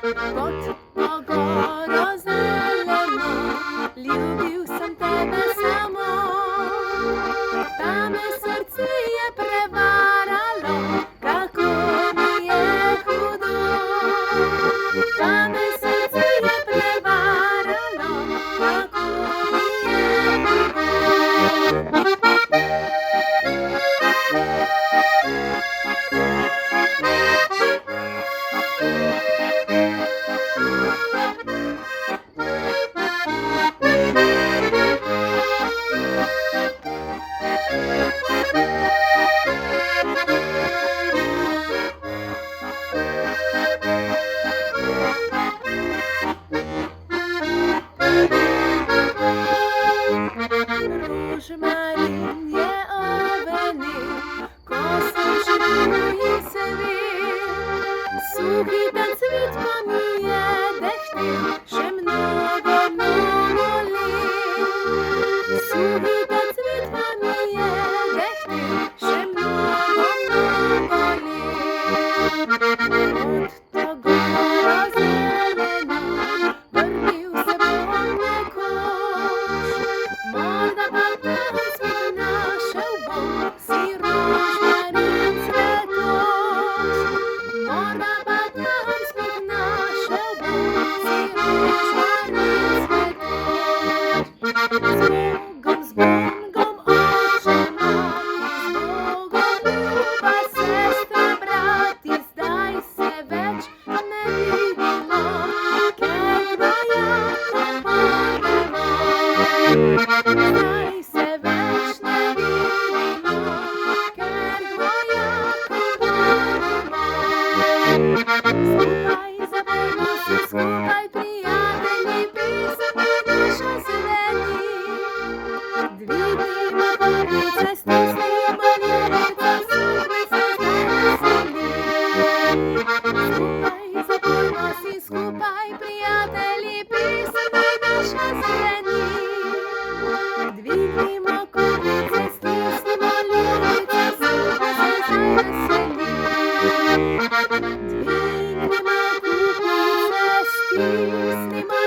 Pod pogodo zeleną lubił sam tebe samo. Tam serce je prevaralo, kako mi je hudo. Tam serce je prevaralo, kako mi je hudo. Różmarin je oweny, kosą szykuje swy. Suchy ten cwit pomije dechty, że mnogo moli. Suchy ten cwit pomije dechty, że mnogo moli. Od tego rozeleną wyrwił se wolny kosz. Morda balkon swój naszał, bo si różmarin cwetosz. Morda balkon swój naszał, bo si różmarin cwetosz. Z Bogom Ojcze mati, z Bogom luba sestra brat, i zdaj se več ne vidimo, ker moja popademo. Zdaj se več ne vidimo, ker moja popademo. Skupaj zabavno se, skupaj prijatelji, pisamo naša zeleni. Dvignimo palice, stisnimo vjerice, skupaj se zdaj veseli. Skupaj zabavno si, skupaj prijatelji, pisamo naša zeleni. Dvignimo kopice, stisnimo vjerice, skupaj se zdaj veseli. Dvignimo kopice, stisnimo